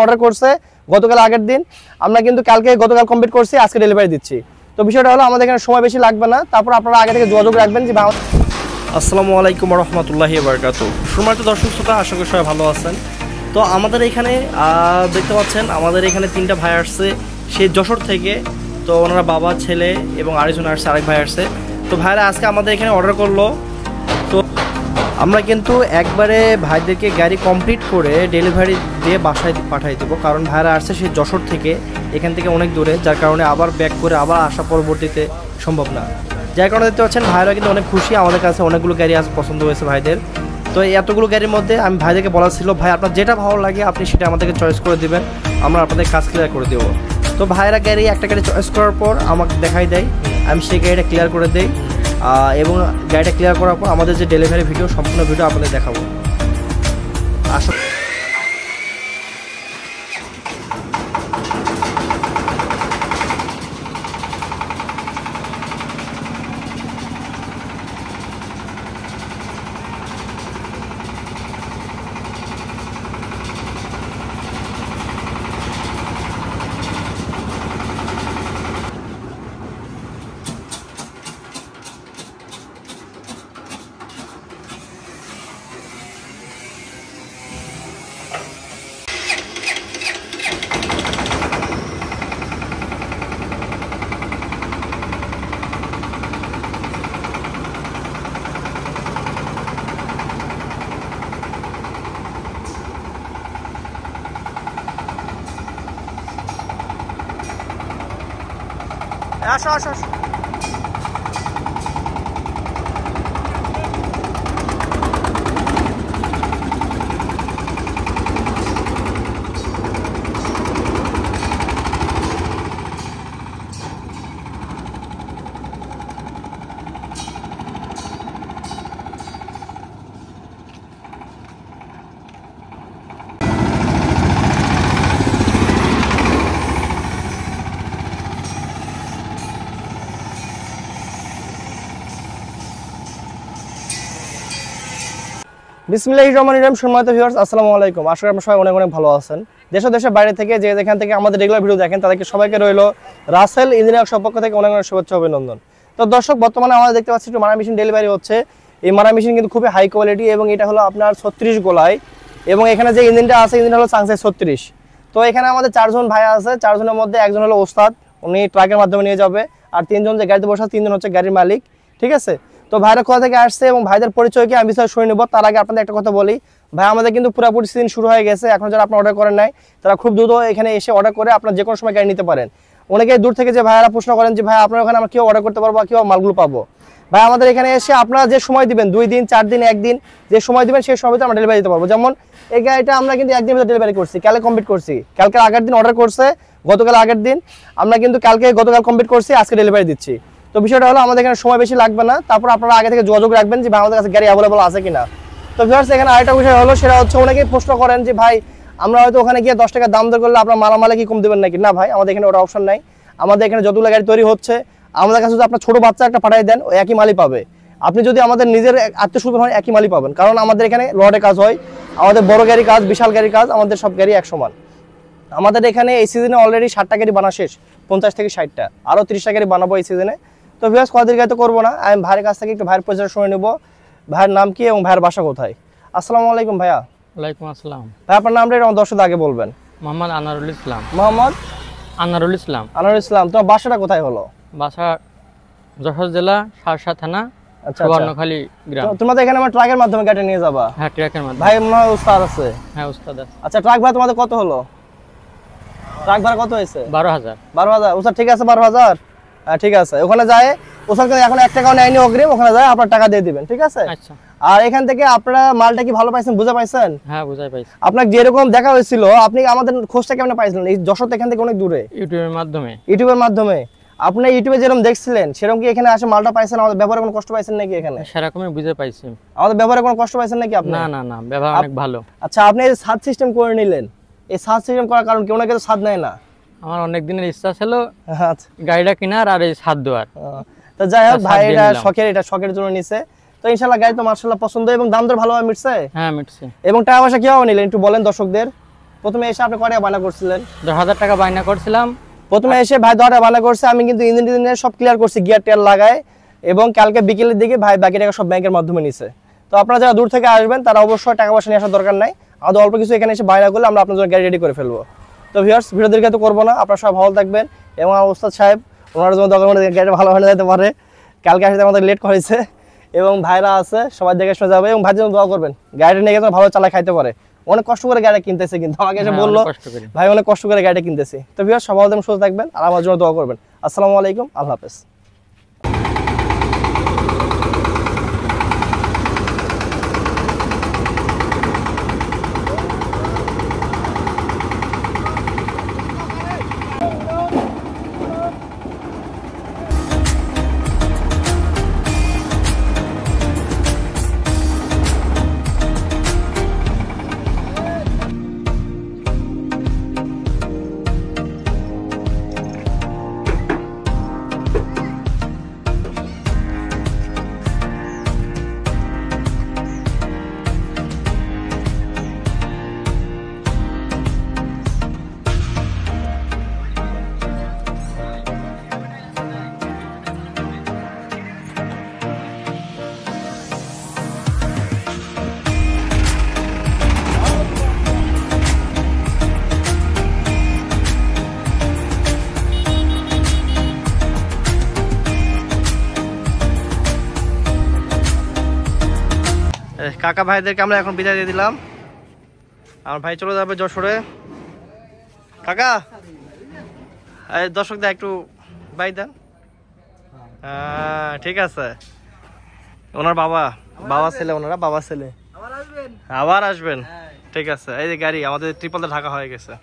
Order করছে গতকাল আগের দিন, আমরা কিন্তু গতকাল কমপ্লিট করছি, আজকে ডেলিভারি দিচ্ছি। তো বিষয়টা হলো আমাদের এখানে সময় বেশি লাগবে না, তারপর আপনারা আগে থেকে যোগাযোগ রাখবেন যে আসসালামু আলাইকুম ওয়া রাহমাতুল্লাহি ওয়া বারাকাতুহু। সম্মানিত দর্শক শ্রোতা, আশা করি সবাই ভালো আছেন। তো আমাদের এখানে দেখতে পাচ্ছেন আমাদের এখানে তিনটা ভাই আসছে সেই যশোর থেকে। তো ওনারা বাবা, ছেলে এবং আরেকজন আসছে, আরেক ভাই আসছে। তো ভাইরা আজকে আমাদের এখানে অর্ডার করলো। তো আমরা কিন্তু একবারে ভাইদেরকে গাড়ি কমপ্লিট করে ডেলিভারি দিয়ে বাসায় পাঠিয়ে দেবো, কারণ ভাইরা আসছে সেই যশোর থেকে, এখান থেকে অনেক দূরে, যার কারণে আবার ব্যাক করে আবার আসা পরবর্তীতে সম্ভব না। যার কারণে দেখতে পাচ্ছেন ভাইরা কিন্তু অনেক খুশি, আমাদের কাছে অনেকগুলো গাড়ি আজ পছন্দ হয়েছে ভাইদের। তো এতগুলো গাড়ির মধ্যে আমি ভাইদেরকে বলা ছিল, ভাই আপনার যেটা ভালো লাগে আপনি সেটা আমাদেরকে চয়েস করে দিবেন, আমরা আপনাদের কাজ ক্লিয়ার করে দেবো। তো ভাইরা একটা গাড়ি চয়েস করার পর আমাকে দেখাই দেয়, আমি সেই গাড়িটা ক্লিয়ার করে দেই, এবং গাড়িটা ক্লিয়ার করার পর আমাদের যে ডেলিভারি ভিডিও, সম্পূর্ণ ভিডিও আপনাদের দেখাবো। আসলে আসো আসো আসো। বিসমিল্লাহির রহমানির রহিম। সম্মানিত ভিউয়ার্স, আসসালামু আলাইকুম। আশা করি আপনারা সবাই অনেক অনেক ভালো আছেন। দেশের বাইরে থেকে যে যেখান থেকে আমাদের রেগুলার ভিডিও দেখেন, তাদেরকে সবাইকে রইল রাসেল ইঞ্জিনিয়ার সব পক্ষ থেকে অনেক অনেক শুভেচ্ছা অভিনন্দন। তো দর্শক, বর্তমানে আমাদের দেখতে পাচ্ছি একটু মারা মেশিন ডেলিভারি হচ্ছে। এই মারা মেশিন কিন্তু খুবই হাই কোয়ালিটি, এবং এটা হলো আপনার 36 গোলায়, এবং এখানে যে ইঞ্জিনটা আছে, ইঞ্জিনটা হলো সাংসাই 36। তো এখানে আমাদের 4 জন ভাই আছে, 4 জনের মধ্যে একজন হলো ওস্তাদ, উনি ট্রাকের মাধ্যমে নিয়ে যাবে, আর 3 জন যে গাড়িতে বসে 3 জন হচ্ছে গাড়ির মালিক, ঠিক আছে। তো ভাইরা কোথা থেকে আসছে এবং ভাইদের পরিচয়কে আমি বিষয় শুনে নেব। তার আগে আপনাদের একটা কথা বলি, ভাই আমাদের কিন্তু পুরোপুরি সিজন শুরু হয়ে গেছে। এখন যারা আপনারা অর্ডার করেন নাই, তারা খুব দ্রুত এখানে এসে অর্ডার করে আপনারা যে কোনো সময় গাড়ি নিতে পারেন। অনেকে দূর থেকে যে ভাইরা প্রশ্ন করেন যে ভাই আপনার ওখানে আমরা কেউ অর্ডার করতে পারবো, কেউ মালগুলো পাবো। ভাই আমাদের এখানে এসে আপনারা যে সময় দিবেন, 2 দিন 4 দিন 1 দিন যে সময় দিবেন, সেই সময়তে আমরা ডেলিভারি দিতে পারবো। যেমন এই গাড়িটা আমরা কিন্তু 1 দিনের ডেলিভারি করছি, কালকে কমপ্লিট করছি। কালকে আগের দিন অর্ডার করছে, গতকাল আগের দিন, আমরা কিন্তু গতকাল কমপ্লিট করছি, আজকে ডেলিভারি দিচ্ছি। তো বিষয়টা হলো আমাদের এখানে সময় বেশি লাগবে না, তারপর আপনারা আগে থেকে যোগাযোগ রাখবেন যে ভাই আমাদের কাছে গাড়ি অ্যাভেলেবল আছে কিনা। তো ভিউয়ার্স, এখানে আরেকটা বিষয় হলো, সেটা হচ্ছে অনেকেই প্রশ্ন করেন যে ভাই আমরা হয়তো ওখানে গিয়ে 10 টাকা দাম দর করলে আপনার মালামালে কি কম দেবেন নাকি। না ভাই, আমাদের এখানে ওটা অপশন নাই। আমাদের এখানে যতগুলো গাড়ি তৈরি হচ্ছে, আমাদের কাছে যদি আপনার ছোট বাচ্চা একটা পাঠিয়ে দেন, ওই একই মালই পাবে। আপনি যদি আমাদের নিজের আত্মীয়-স্বজন হয়, একই মালই পাবেন, কারণ আমাদের এখানে লটে কাজ হয়, আমাদের বড় গাড়ি কাজ, বিশাল গাড়ি কাজ, আমাদের সব গাড়ি এক সমান। আমাদের এখানে এই সিজনে অলরেডি 60টা গাড়ি বানা শেষ, 50 থেকে 60টা, আরও 30টা গাড়ি বানাবো এই সিজনে। তো ভিউয়ার্স, কদিন গাড়ি তো করবো না, আমি ভাইয়ের কাছ থেকে একটু ভাইয়ের পরিচয় শুনে নেবো। ভাইয়ের নাম কি এবং ভাইয়ের বাসা কোথায়? আসসালামু আলাইকুম ভাইয়া। ওয়ালাইকুম আসসালাম। ভাই আপনার নামটা আমার দর্শকদের আগে বলবেন। মোহাম্মদ আনারুল ইসলাম। মোহাম্মদ আনারুল ইসলাম। আনারুল ইসলাম। তোমার বাসাটা কোথায় হলো? বাসা যশোর জেলা সারসা থানা, সুবর্ণখালী গ্রাম। তোমাদের এখানে আমার ট্রাকের মাধ্যমে গাড়ি নিয়ে যাবা? হ্যাঁ, ট্রাকের মাধ্যমে। ভাই মনে হয় উস্তাদ আছে? হ্যাঁ, উস্তাদ আছে। আচ্ছা, ট্রাক ভাড়া তোমাদের কত হলো? ট্রাক ভাড়া কত হয়েছে? 12,000। 12,000 উস্তাদ, ঠিক আছে 12,000। হ্যাঁ ঠিক আছে, ওখানে যায় ওস্তাদ কিন্তু এখন 1 টাকাও নেয়নি অগ্রিম, ওখানে যায় আপনার টাকা দিয়ে দিবেন, ঠিক আছে? আচ্ছা। আর এখান থেকে আপনারা মালটা কি ভালো পাইছেন, বুঝে পাইছেন? হ্যাঁ, বুঝাই পাইছি। আপনাকে যেরকম দেখা হয়েছিল, আপনি আমাদের খোঁজটা কেমনে পাইছিলেন? এই যশোর এখান থেকে অনেক দূরে। ইউটিউবের মাধ্যমে। ইউটিউবের মাধ্যমে? আপনি ইউটিউবে যেরকম দেখছিলেন সেরকম কি এখানে আসে মালটা পাইছেন? আমাদের ব্যবহারে কোনো কষ্ট পাইছেন নাকি এখানে? সেরকমই বুঝে পাইছি। আমাদের ব্যবহারে কোনো কষ্ট পাইছেন নাকি আপনি? না না না, ব্যবহার অনেক ভালো। আচ্ছা, আপনি এই ছাদ সিস্টেম করে নিলেন, এই ছাদ সিস্টেম করার কারণ কি? ওনাকে তো ছাদ নেয় না। আমার অনেক দিনের ইচ্ছা ছিল আচ্ছা, গাড়িটা কেনার আর এই ছাদ দেওয়ার। তো যাই হোক ভাই, এটা শখের জন্য নিছে। তো ইনশাআল্লাহ গাড়ি তো মাশাআল্লাহ পছন্দ, এবং দাম দর ভালোভাবে মিটছে? হ্যাঁ, মিটছে। এবং টাকা পয়সা কিভাবে নিলেন একটু বলেন দর্শকদের। প্রথমে এসে আপনি কয়টা বায়না করছিলেন? 10,000 টাকা বায়না করছিলাম। প্রথমে এসে ভাই 10টা বায়না করছে, আমি কিন্তু ইঞ্জিন সব ক্লিয়ার করছি, গিয়ার টিয়ার লাগায়, এবং কালকে বিকেলের দিকে ভাই বাকি টাকা সব ব্যাংকের মাধ্যমে নিছে। তো আপনারা যারা দূর থেকে আসবেন তারা অবশ্যই টাকা পয়সা নিয়ে আসার দরকার নাই, আমাদের অল্প কিছু এখানে এসে বায়না করলে আমরা আপনার জন্য গাড়ি রেডি করে ফেলবো। তো ভিউয়ার্স, ভিডিও দীর্ঘ তো করবো না, আপনারা সবাই ভালো থাকবেন, এবং আমার ওস্তাদ সাহেব ওনার জন্য দরকার মধ্যে গাড়িটা ভালো হয়ে যেতে পারে। কালকে আসতে আমাদের লেট করেছে, এবং ভাইরা আছে সবাই দেখে শুনে যাবে, এবং ভাইয়ের জন্য দোয়া করবেন, গাড়িটা নিয়ে গেছে ভালো চালা খাইতে পারে। অনেক কষ্ট করে গাড়ি কিনতেছে, কিন্তু আমাকে এসে বললো ভাই অনেক কষ্ট করে গাড়িটা কিনতেছি। তো ভিউয়ার্স, সবাই ভালো সুস্থ থাকবেন আর আমার জন্য দোয়া করবেন। আসসালামু আলাইকুম, আল্লাহ হাফেজ। কাকা ভাইদেরকে আমরা এখন বিদায় দিয়ে দিলাম, আমার ভাই চলে যাবে যশোরে। কাকা দর্শকদের একটু বাই দেন। ঠিক আছে, ওনার বাবা ছেলে, ওনারা বাবা ছেলে আবার আসবেন। ঠিক আছে, এই যে গাড়ি আমাদের ট্রিপল ঢাকা হয়ে গেছে।